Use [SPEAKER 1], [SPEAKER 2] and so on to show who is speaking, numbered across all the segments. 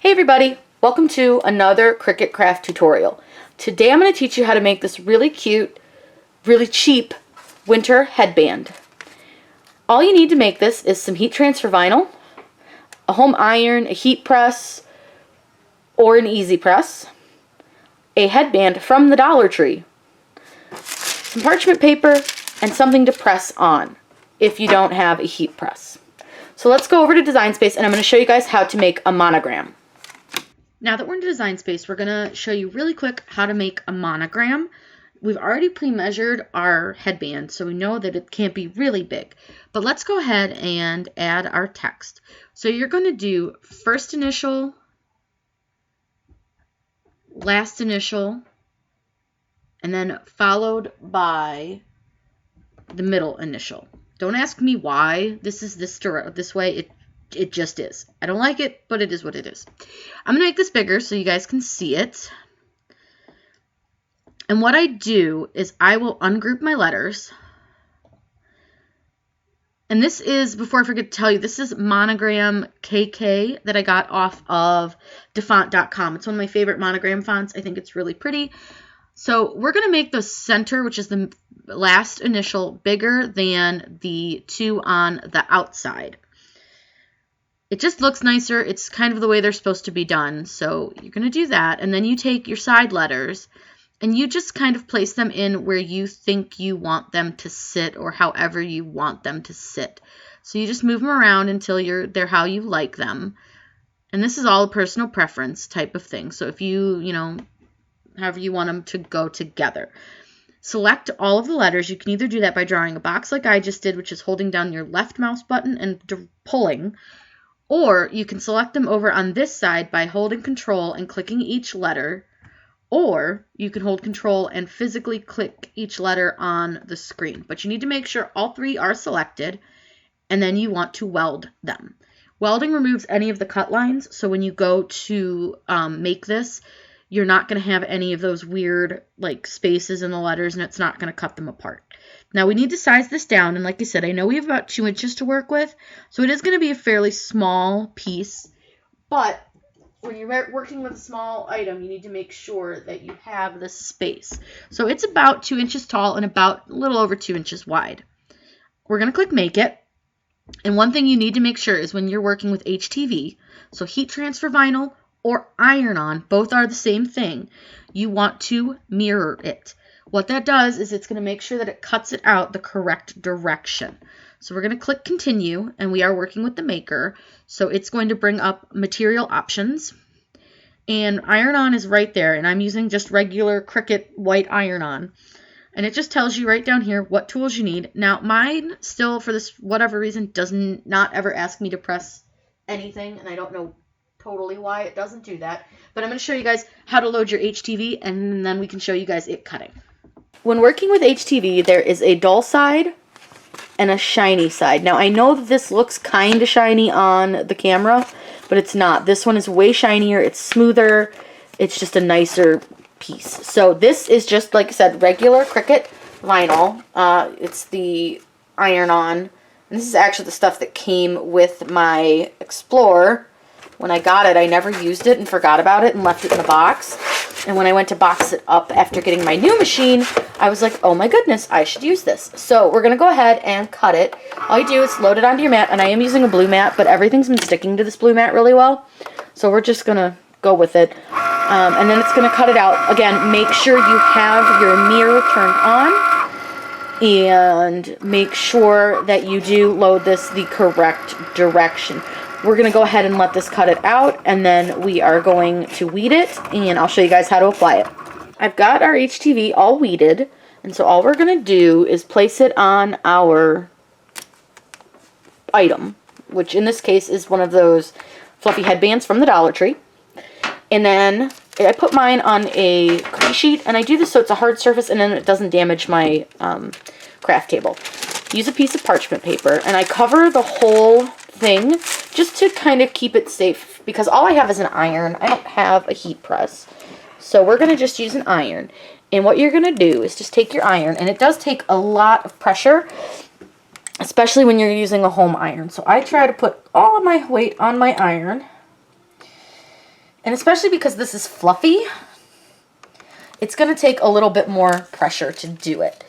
[SPEAKER 1] Hey everybody, welcome to another Cricut craft tutorial. Today I'm going to teach you how to make this really cute, really cheap winter headband. All you need to make this is some heat transfer vinyl, a home iron, a heat press, or an easy press, a headband from the Dollar Tree, some parchment paper, and something to press on if you don't have a heat press. So let's go over to Design Space and I'm going to show you guys how to make a monogram. Now that we're in Design Space, we're going to show you really quick how to make a monogram. We've already pre-measured our headband, so we know that it can't be really big. But let's go ahead and add our text. So you're going to do first initial, last initial, and then followed by the middle initial. Don't ask me why this is this way. It just is. I don't like it, but it is what it is. I'm going to make this bigger so you guys can see it. And what I do is I will ungroup my letters. And this is, before I forget to tell you, this is Monogram KK that I got off of defont.com. It's one of my favorite monogram fonts. I think it's really pretty. So we're going to make the center, which is the last initial, bigger than the two on the outside. It just looks nicer. It's kind of the way they're supposed to be done. So you're going to do that. And then you take your side letters and you just kind of place them in where you think you want them to sit or however you want them to sit. So you just move them around until they're how you like them. And this is all a personal preference type of thing. So if however you want them to go together. Select all of the letters. You can either do that by drawing a box like I just did, which is holding down your left mouse button and pulling. Or you can select them over on this side by holding Control and clicking each letter. Or you can hold Control and physically click each letter on the screen. But you need to make sure all three are selected, and then you want to weld them. Welding removes any of the cut lines, so when you go to make this, you're not going to have any of those weird spaces in the letters, and it's not going to cut them apart. Now we need to size this down, and like I said, I know we have about 2 inches to work with, so it is going to be a fairly small piece, but when you're working with a small item, you need to make sure that you have the space. So it's about 2 inches tall and about a little over 2 inches wide. We're going to click Make It, and one thing you need to make sure is when you're working with HTV, so heat transfer vinyl or iron-on, both are the same thing, you want to mirror it. What that does is it's going to make sure that it cuts it out the correct direction. So we're going to click Continue, and we are working with the maker. So it's going to bring up material options. And iron-on is right there, and I'm using just regular Cricut white iron-on. And it just tells you right down here what tools you need. Now mine still, for this whatever reason, does not ever ask me to press anything, and I don't know totally why it doesn't do that. But I'm going to show you guys how to load your HTV, and then we can show you guys it cutting. When working with HTV, there is a dull side and a shiny side. Now, I know that this looks kind of shiny on the camera, but it's not. This one is way shinier. It's smoother. It's just a nicer piece. So this is just, like I said, regular Cricut vinyl. It's the iron-on. And this is actually the stuff that came with my Explorer. When I got it, I never used it and forgot about it and left it in the box. And when I went to box it up after getting my new machine, I was like, oh my goodness, I should use this. So we're going to go ahead and cut it. All you do is load it onto your mat, and I am using a blue mat, but everything's been sticking to this blue mat really well. So we're just going to go with it. And then it's going to cut it out. Again, make sure you have your mirror turned on. And make sure that you do load this the correct direction. We're going to go ahead and let this cut it out, and then we are going to weed it, and I'll show you guys how to apply it. I've got our HTV all weeded, and so all we're going to do is place it on our item, which in this case is one of those fluffy headbands from the Dollar Tree. And then I put mine on a cookie sheet, and I do this so it's a hard surface and then it doesn't damage my craft table. Use a piece of parchment paper, and I cover the whole thing just to kind of keep it safe, because all I have is an iron. I don't have a heat press. So we're going to just use an iron. And what you're going to do is just take your iron, and it does take a lot of pressure, especially when you're using a home iron. So I try to put all of my weight on my iron, And especially because this is fluffy, it's going to take a little bit more pressure to do it.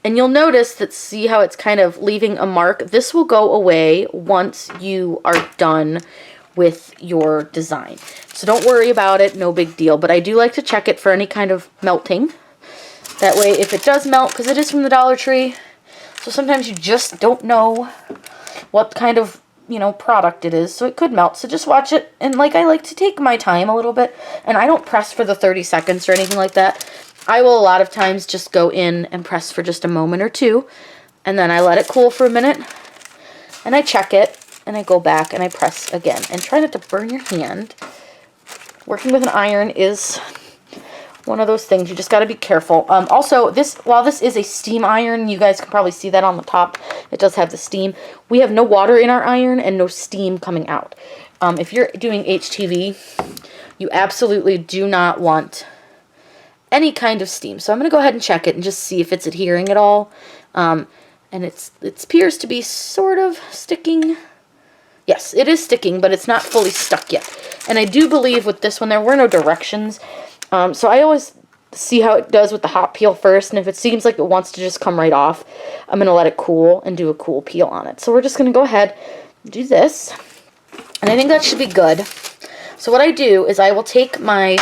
[SPEAKER 1] And you'll notice that, see how it's kind of leaving a mark? This will go away once you are done with your design. So don't worry about it, no big deal. But I do like to check it for any kind of melting. That way, if it does melt, because it is from the Dollar Tree, so sometimes you just don't know what kind of, you know, product it is, so it could melt. So just watch it, and like, I like to take my time a little bit, and I don't press for the 30 seconds or anything like that. I will a lot of times just go in and press for just a moment or two, and then I let it cool for a minute, and I check it, and I go back and I press again. And try not to burn your hand. Working with an iron is one of those things. You just got to be careful. Also, while this is a steam iron, you guys can probably see that on the top. It does have the steam. We have no water in our iron and no steam coming out. If you're doing HTV, you absolutely do not want any kind of steam. So I'm going to go ahead and check it and just see if it's adhering at all. And it appears to be sort of sticking. Yes, it is sticking, but it's not fully stuck yet. And I do believe with this one, there were no directions. So I always see how it does with the hot peel first. And if it seems like it wants to just come right off, I'm going to let it cool and do a cool peel on it. So we're just going to go ahead and do this. And I think that should be good. So what I do is I will take my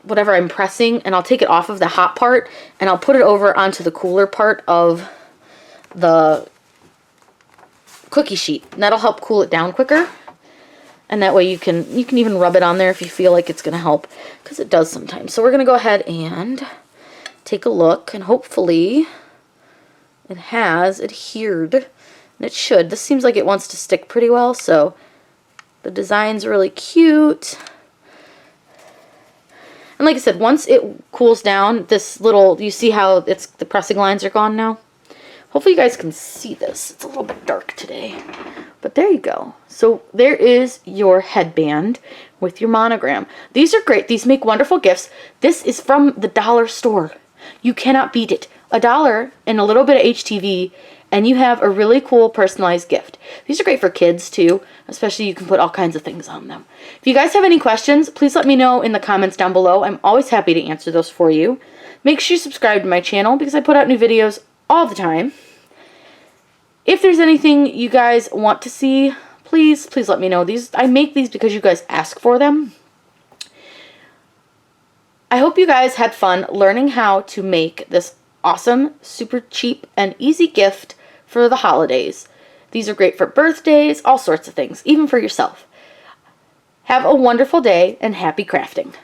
[SPEAKER 1] whatever I'm pressing, and I'll take it off of the hot part, and I'll put it over onto the cooler part of the cookie sheet. And that'll help cool it down quicker. And that way you can even rub it on there if you feel like it's going to help, because it does sometimes. So we're going to go ahead and take a look, and hopefully it has adhered, and it should. This seems like it wants to stick pretty well, so the design's really cute. And like I said, once it cools down, this little, you see how the pressing lines are gone now? Hopefully you guys can see this. It's a little bit dark today. But there you go. So there is your headband with your monogram. These are great. These make wonderful gifts. This is from the dollar store. You cannot beat it. $1 and a little bit of HTV, and you have a really cool personalized gift. These are great for kids too, especially you can put all kinds of things on them. If you guys have any questions, please let me know in the comments down below. I'm always happy to answer those for you. Make sure you subscribe to my channel because I put out new videos all the time. If there's anything you guys want to see, please let me know. I make these because you guys ask for them. I hope you guys had fun learning how to make this awesome, super cheap, and easy gift for the holidays. These are great for birthdays, all sorts of things, even for yourself. Have a wonderful day and happy crafting.